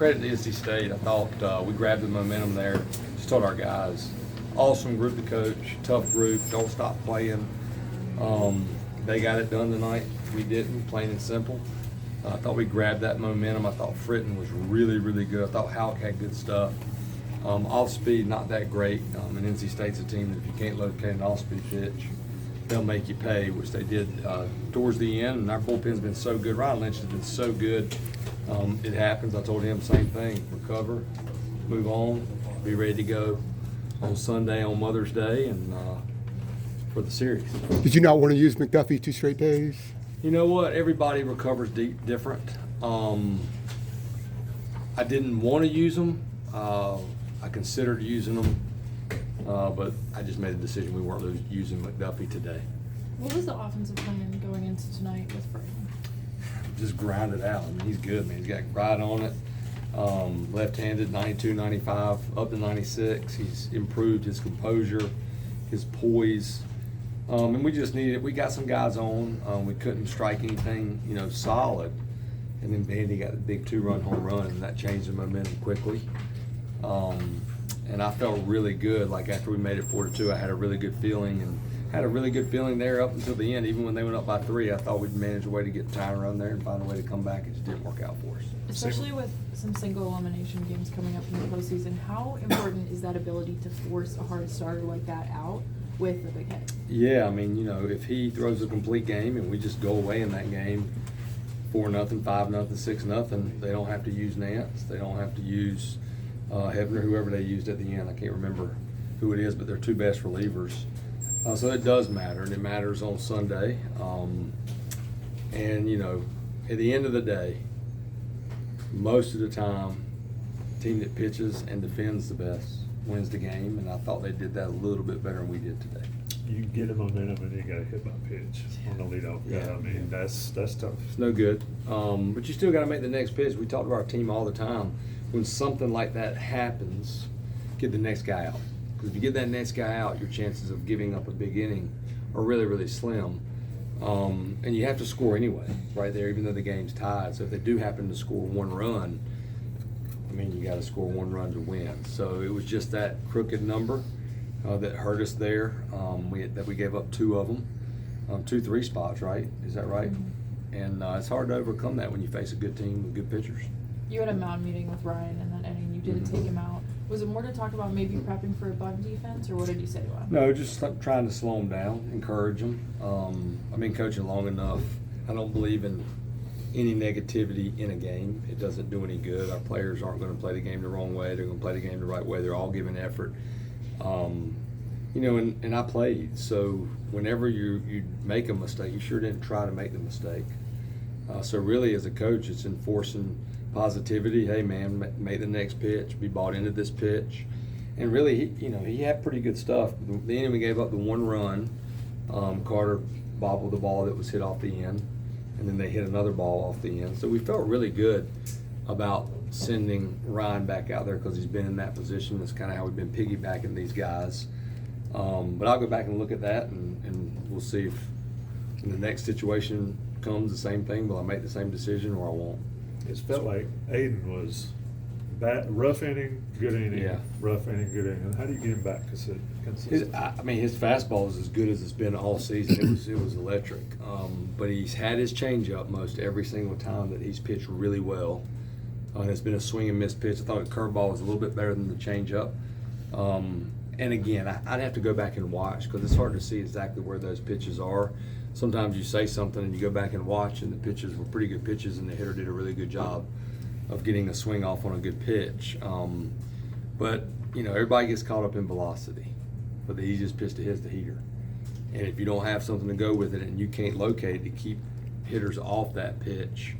credit to NC State. I thought we grabbed the momentum there. Just told our guys, awesome group to coach, tough group, don't stop playing. They got it done tonight. We didn't, plain and simple. I thought we grabbed that momentum. I thought Fritton was really, really good. I thought Halleck had good stuff. Off speed, not that great. And NC State's a team that if you can't locate an off-speed pitch, they'll make you pay, which they did towards the end. And our bullpen's been so good. Ryan Lynch has been so good. It happens. I told him the same thing. Recover, move on, be ready to go on Sunday on Mother's Day and for the series. Did you not want to use McDuffie 2 straight days? You know what? Everybody recovers different. I didn't want to use them. I considered using them, but I just made the decision we weren't using McDuffie today. What was the offensive plan going into tonight with Fritton? Just grind it out. I mean, he's good, man. He's got right on it. Left-handed, 92, 95, up to 96. He's improved his composure, his poise. And we just needed, we got some guys on. We couldn't strike anything, solid. And then Vandy got the big 2-run home run, and that changed the momentum quickly. And I felt really good. Like after we made it 4-2, I had a really good feeling, and had a really good feeling there up until the end. Even when they went up by 3, I thought we'd manage a way to get the time run there and find a way to come back. It just didn't work out for us. Especially with some single elimination games coming up in the postseason, how important is that ability to force a hard starter like that out with a big hit? Yeah, I mean, if he throws a complete game and we just go away in that game, 4-0, 5-0, 6-0, they don't have to use Nance. They don't have to use Hebner, whoever they used at the end. I can't remember who it is, but they're 2 best relievers. So it does matter, and it matters on Sunday. And, at the end of the day, most of the time, the team that pitches and defends the best wins the game, and I thought they did that a little bit better than we did today. You get a momentum and you got to hit by pitch on the leadoff guy. Yeah. I mean, that's tough. It's no good. But you still got to make the next pitch. We talk to our team all the time. When something like that happens, get the next guy out. Because if you get that next guy out, your chances of giving up a big inning are really, really slim. And you have to score anyway, right there, even though the game's tied. So if they do happen to score 1 run, I mean, you got to score 1 run to win. So it was just that crooked number that hurt us there. We gave up 2 of them, 2-3 spots, right? Is that right? Mm-hmm. And it's hard to overcome that when you face a good team with good pitchers. You had a mound meeting with Ryan in that inning. You didn't take him out. Was it more to talk about maybe prepping for a bunt defense, or what did you say to him? No, just trying to slow him down, encourage him. I've been coaching long enough. I don't believe in any negativity in a game. It doesn't do any good. Our players aren't going to play the game the wrong way. They're going to play the game the right way. They're all giving effort. And I played. So whenever you make a mistake, you sure didn't try to make the mistake. So really, as a coach, it's enforcing positivity. Hey, man, make the next pitch. Be bought into this pitch. And really, he had pretty good stuff. The inning we gave up the 1 run. Carter bobbled the ball that was hit off the end, and then they hit another ball off the end. So we felt really good about sending Ryan back out there because he's been in that position. That's kind of how we've been piggybacking these guys. But I'll go back and look at that, and we'll see if in the next situation comes the same thing. Will I make the same decision or I won't? It felt like Aiden was rough inning, good inning, Yeah. rough inning, good inning. How do you get him back consistent? His fastball is as good as it's been all season. It was electric. But he's had his changeup most every single time that he's pitched really well. It's been a swing and miss pitch. I thought the curveball was a little bit better than the changeup. And again, I'd have to go back and watch because it's hard to see exactly where those pitches are. Sometimes you say something and you go back and watch, and the pitches were pretty good pitches, and the hitter did a really good job of getting a swing off on a good pitch. But everybody gets caught up in velocity, but the easiest pitch to hit is the heater. And if you don't have something to go with it and you can't locate it to keep hitters off that pitch,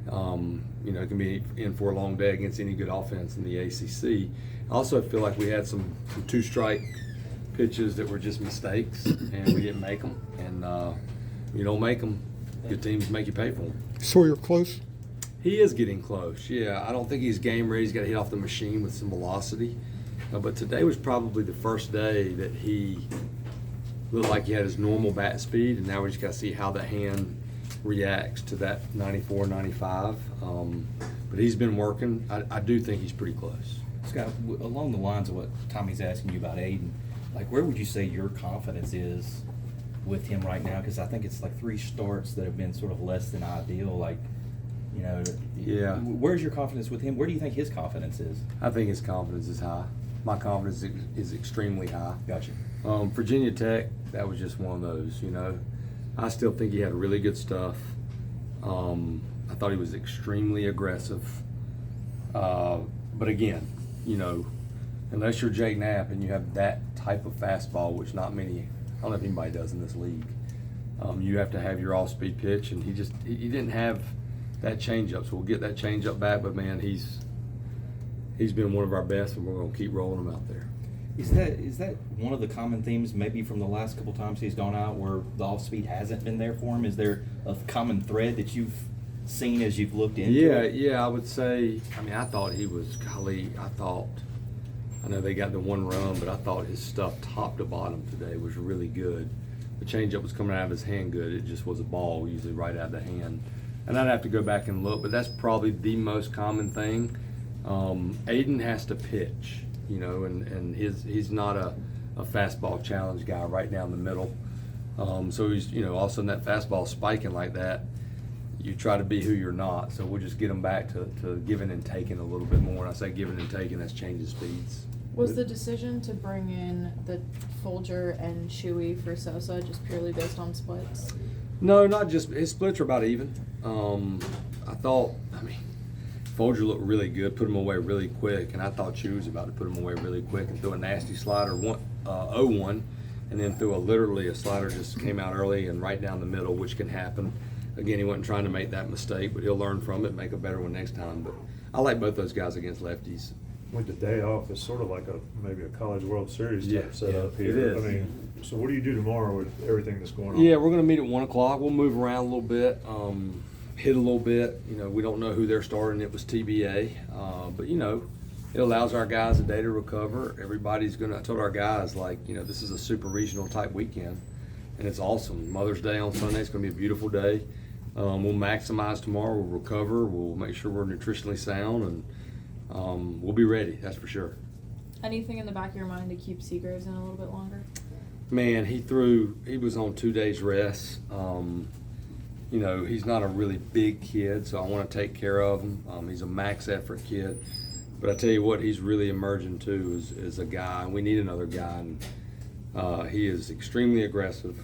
it can be in for a long day against any good offense in the ACC. I also feel like we had some 2-strike pitches that were just mistakes, and we didn't make them. And you don't make them, good teams make you pay for them. Sawyer close? He is getting close, yeah. I don't think he's game ready. He's got to hit off the machine with some velocity. But today was probably the first day that he looked like he had his normal bat speed, and now we just got to see how the hand reacts to that 94, 95. But But he's been working. I do think he's pretty close. Scott, along the lines of what Tommy's asking you about Aiden, like where would you say your confidence is with him right now? Because I think it's like 3 starts that have been sort of less than ideal. Like, you know, Yeah. Where's your confidence with him? Where do you think his confidence is? I think his confidence is high. My confidence is extremely high. Gotcha. Virginia Tech, that was just one of those, you know. I still think he had really good stuff. I thought he was extremely aggressive. But again, you know, unless you're Jake Knapp and you have that type of fastball, which not many, I don't know if anybody does in this league, you have to have your off-speed pitch, and he didn't have that changeup. So we'll get that changeup back, but man, he's been one of our best, and we're going to keep rolling him out there. Is that one of the common themes maybe from the last couple times he's gone out where the off speed hasn't been there for him? Is there a common thread that you've seen as you've looked into it? Yeah, I would say, I mean, I thought he was, I know they got the 1 run, but I thought his stuff top to bottom today was really good. The changeup was coming out of his hand good. It just was a ball, usually right out of the hand. And I'd have to go back and look, but that's probably the most common thing. Aiden has to pitch, you know, and he's not a fastball challenge guy right down the middle. So he's, you know, all of a sudden that fastball spiking like that, you try to be who you're not. So we'll just get him back to giving and taking a little bit more. And I say giving and taking, that's changing speeds. Was the decision to bring in the Folger and Chewy for Sosa just purely based on splits? No, not just, his splits are about even. I thought, Folger looked really good, put him away really quick, and I thought Chewy was about to put him away really quick and throw a nasty slider, 0-1, and then threw literally a slider just came out early and right down the middle, which can happen. Again, he wasn't trying to make that mistake, but he'll learn from it, make a better one next time. But I like both those guys against lefties. With the day off, it's sort of like maybe a College World Series type setup here. it is. I mean, so what do you do tomorrow with everything that's going on? Yeah, we're going to meet at 1 o'clock. We'll move around a little bit, hit a little bit. You know, we don't know who they're starting. It was TBA. But, you know, it allows our guys a day to recover. Everybody's going to, I told our guys, like, you know, this is a super regional type weekend, and it's awesome. Mother's Day on Sunday is going to be a beautiful day. We'll maximize tomorrow. We'll recover. We'll make sure we're nutritionally sound, and we'll be ready. That's for sure. Anything in the back of your mind to keep Seagraves in a little bit longer? Man, he was on 2 days rest. You know, he's not a really big kid, so I want to take care of him. He's a max effort kid. But I tell you what, he's really emerging too as a guy, and we need another guy. And he is extremely aggressive.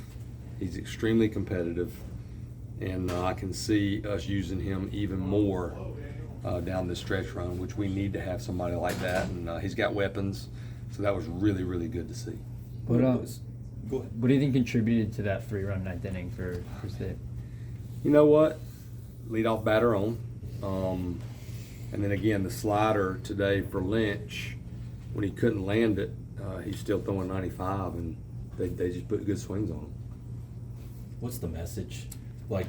He's extremely competitive. And I can see us using him even more down this stretch run, which we need to have somebody like that. And he's got weapons, so that was really, really good to see. Go ahead. What do you think contributed to that 3-run 9th inning for State? You know what? Leadoff batter on. And then again, the slider today for Lynch, when he couldn't land it, he's still throwing 95, and they just put good swings on him. What's the message? Like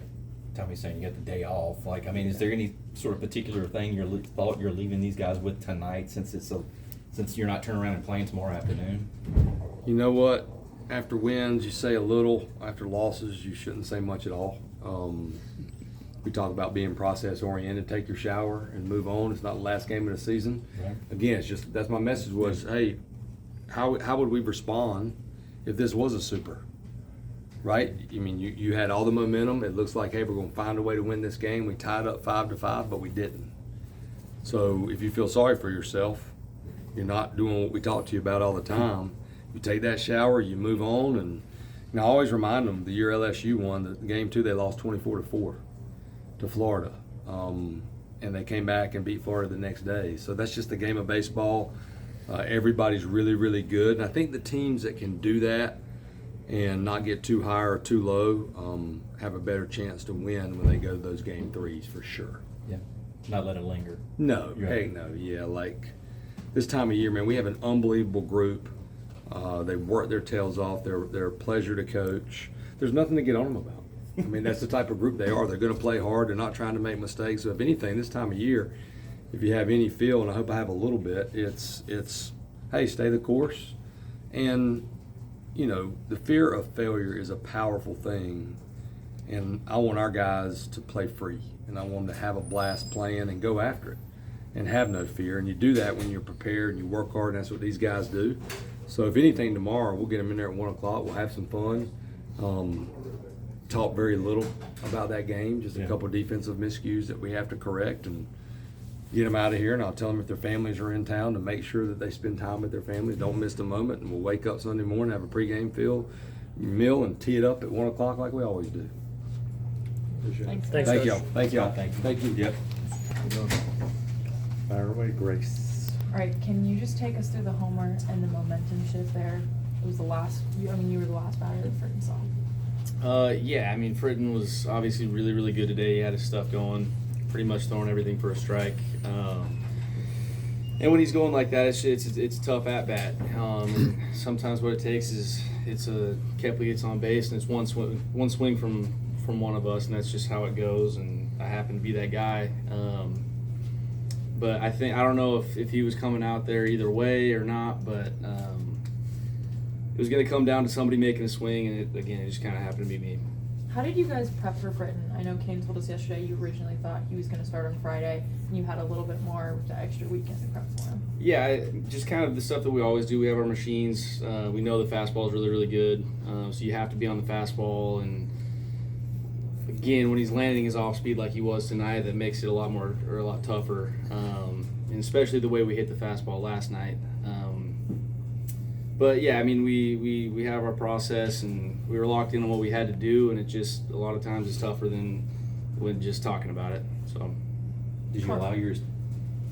Tommy's saying, you got the day off. Like, I mean, is there any sort of particular thing you're leaving these guys with tonight, since you're not turning around and playing tomorrow afternoon? You know what? After wins, you say a little. After losses, you shouldn't say much at all. We talk about being process oriented. Take your shower and move on. It's not the last game of the season. Right. Again, it's just, that's my message was, hey, how would we respond if this was a super? Right? I mean, you had all the momentum. It looks like, hey, we're going to find a way to win this game. We tied up 5-5, but we didn't. So if you feel sorry for yourself, you're not doing what we talk to you about all the time. You take that shower, you move on, and I always remind them the year LSU won the game 2, they lost 24-4 to Florida, and they came back and beat Florida the next day. So that's just the game of baseball. Everybody's really, really good, and I think the teams that can do that and not get too high or too low have a better chance to win when they go to those game 3s for sure. Yeah. Not let it linger. No, You're heck right. no. Yeah, like this time of year, man, we have an unbelievable group. They work their tails off. They're a pleasure to coach. There's nothing to get on them about. I mean, that's the type of group they are. They're going to play hard. They're not trying to make mistakes. So if anything, this time of year, if you have any feel, and I hope I have a little bit, it's hey, stay the course. And, you know, the fear of failure is a powerful thing. And I want our guys to play free, and I want them to have a blast playing and go after it and have no fear. And you do that when you're prepared and you work hard, and that's what these guys do. So if anything, tomorrow we'll get them in there at 1 o'clock. We'll have some fun. Talk very little about that game, just a couple of defensive miscues that we have to correct, and get them out of here. And I'll tell them if their families are in town to make sure that they spend time with their families. Don't miss the moment. And we'll wake up Sunday morning, have a pregame meal, and tee it up at 1 o'clock like we always do. Thanks. Thank y'all. Thank y'all. Thank you. Thank you. Yep. Fire away, Grace. All right, can you just take us through the homer and the momentum shift there? It was the last, you were the last batter that Fritton saw. Yeah, I mean, Fritton was obviously really, really good today. He had his stuff going, pretty much throwing everything for a strike. And when he's going like that, it's tough at bat. Sometimes what it takes is Kepley gets on base, and it's one swing from one of us, and that's just how it goes. And I happen to be that guy. But I don't know if he was coming out there either way or not, but it was going to come down to somebody making a swing, and it just kind of happened to be me. How did you guys prep for Fritton? I know Kane told us yesterday you originally thought he was going to start on Friday, and you had a little bit more with the extra weekend to prep for him. Yeah, just kind of the stuff that we always do. We have our machines. We know the fastball is really, really good, so you have to be on the fastball. And again, when he's landing his off speed like he was tonight, that makes it a lot tougher. And especially the way we hit the fastball last night. But yeah, I mean, we have our process, and we were locked in on what we had to do, and it just a lot of times is tougher than when just talking about it. So, Did you allow yours?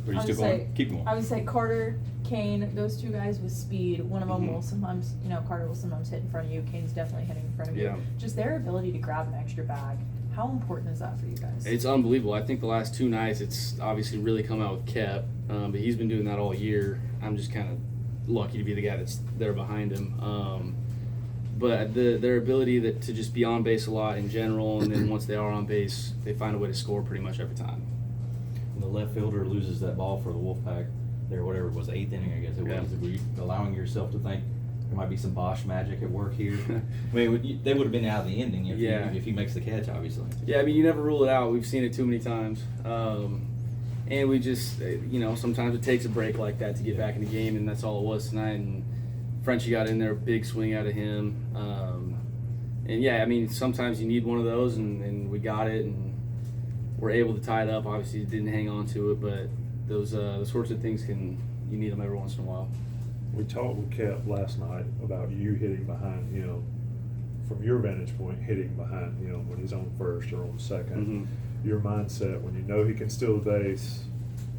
Or are you I still would going? say- Keep going. I would say Carter, Kane, those two guys with speed. One of them will sometimes, Carter will sometimes hit in front of you. Kane's definitely hitting in front of you. Yeah. Just their ability to grab an extra bag. How important is that for you guys? it's unbelievable. I think the last 2 nights, it's obviously really come out with Kep, but he's been doing that all year. I'm just kind of lucky to be the guy that's there behind him. But their ability to just be on base a lot in general, and then once they are on base, they find a way to score pretty much every time. When the left fielder loses that ball for the Wolfpack, there, whatever it was, 8th inning, I guess it was. Were you allowing yourself to think there might be some Bosch magic at work here? I mean, they would have been out of the ending if he makes the catch, obviously. Yeah, I mean, you never rule it out. We've seen it too many times. And we just, sometimes it takes a break like that to get back in the game, and that's all it was tonight. And Frenchie got in there, big swing out of him. And yeah, I mean, sometimes you need one of those, and we got it, and we're able to tie it up. Obviously, didn't hang on to it, but those sorts of things you need them every once in a while. We talked with Cap last night about you hitting behind, from your vantage point, hitting behind, when he's on first or on second. Your mindset when you know he can steal the base,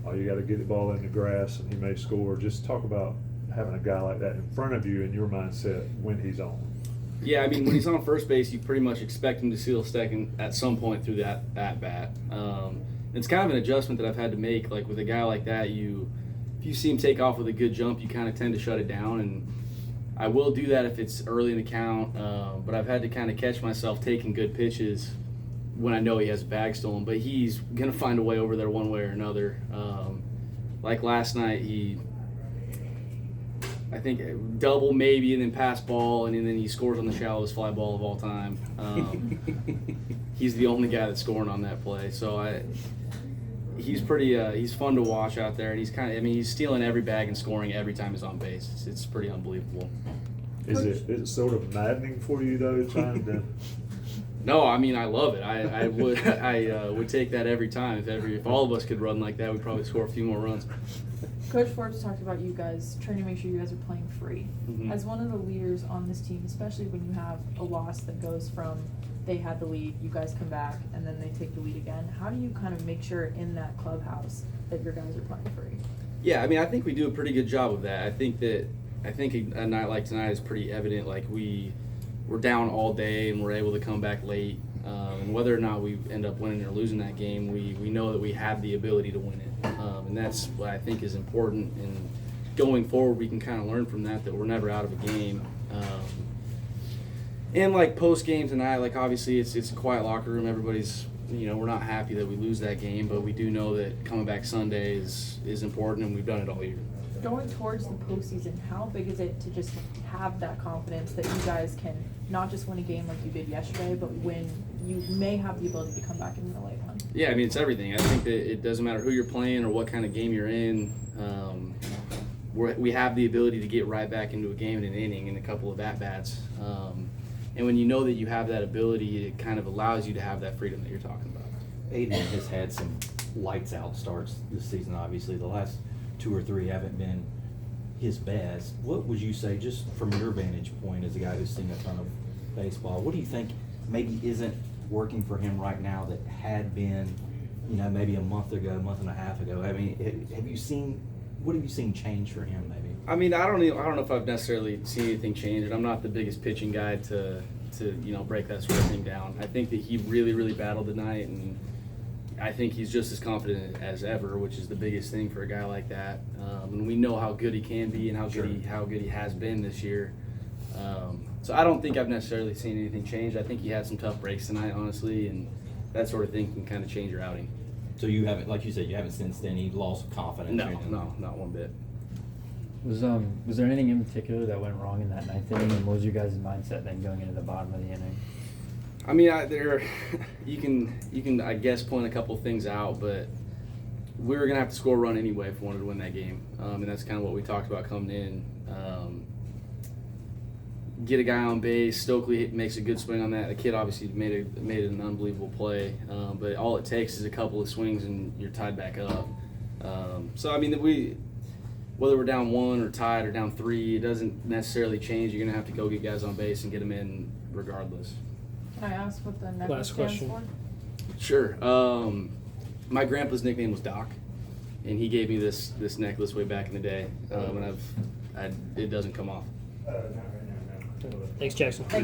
all you got to get the ball in the grass and he may score. Just talk about having a guy like that in front of you and your mindset when he's on. Yeah, I mean, when he's on first base, you pretty much expect him to steal second at some point through that at bat. It's kind of an adjustment that I've had to make. Like with a guy like that, if you see him take off with a good jump, you kind of tend to shut it down, and I will do that if it's early in the count. But I've had to kind of catch myself taking good pitches when I know he has a bag stolen, but he's gonna find a way over there one way or another. Like last night, I think double maybe, and then pass ball, and then he scores on the shallowest fly ball of all time. He's the only guy that's scoring on that play, so he's pretty. He's fun to watch out there, and he's stealing every bag and scoring every time he's on base. It's pretty unbelievable. Is it sort of maddening for you though, trying to? No, I mean I love it. I would take that every time. If all of us could run like that, we'd probably score a few more runs. Coach Forbes talked about you guys trying to make sure you guys are playing free. As one of the leaders on this team, especially when you have a loss that goes from they had the lead, you guys come back, and then they take the lead again, how do you kind of make sure in that clubhouse that your guys are playing free? Yeah, I mean I think we do a pretty good job of that. I think a night like tonight is pretty evident. Like we're down all day and we're able to come back late. And whether or not we end up winning or losing that game, we know that we have the ability to win it. And that's what I think is important. And going forward, we can kind of learn from that we're never out of a game. And like post game tonight, like obviously it's a quiet locker room. Everybody's, we're not happy that we lose that game, but we do know that coming back Sunday is important, and we've done it all year. Going towards the postseason, how big is it to just have that confidence that you guys can not just win a game like you did yesterday, but win, you may have the ability to come back and win a late one? Yeah, I mean, it's everything. I think that it doesn't matter who you're playing or what kind of game you're in. We have the ability to get right back into a game in an inning in a couple of at-bats. And when you know that you have that ability, it kind of allows you to have that freedom that you're talking about. Aiden has had some lights out starts this season, obviously. The last 2 or 3 haven't been his best. What would you say, just from your vantage point as a guy who's seen a ton of baseball, what do you think maybe isn't working for him right now that had been, maybe a month and a half ago? I mean, what have you seen change for him maybe? I mean, I don't know if I've necessarily seen anything change, and I'm not the biggest pitching guy to break that sort of thing down. I think that he really, really battled tonight, and I think he's just as confident as ever, which is the biggest thing for a guy like that. And we know how good he can be and how good he has been this year. So I don't think I've necessarily seen anything change. I think he had some tough breaks tonight, honestly, and that sort of thing can kind of change your outing. So you haven't, like you said, you haven't sensed any loss of confidence? or anything? No, not one bit. Was there anything in particular that went wrong in that 9th inning, and what was your guys' mindset then going into the bottom of the inning? I mean, you can I guess point a couple things out, but we were gonna have to score a run anyway if we wanted to win that game, and that's kind of what we talked about coming in. Get a guy on base. Stokely makes a good swing on that. The kid obviously made an unbelievable play, but all it takes is a couple of swings and you're tied back up. So I mean, whether we're down 1 or tied or down 3, it doesn't necessarily change. You're gonna have to go get guys on base and get them in regardless. Can I ask what the necklace Last stands question. for? Sure. My grandpa's nickname was Doc, and he gave me this necklace way back in the day, and it doesn't come off. Thanks, Jackson.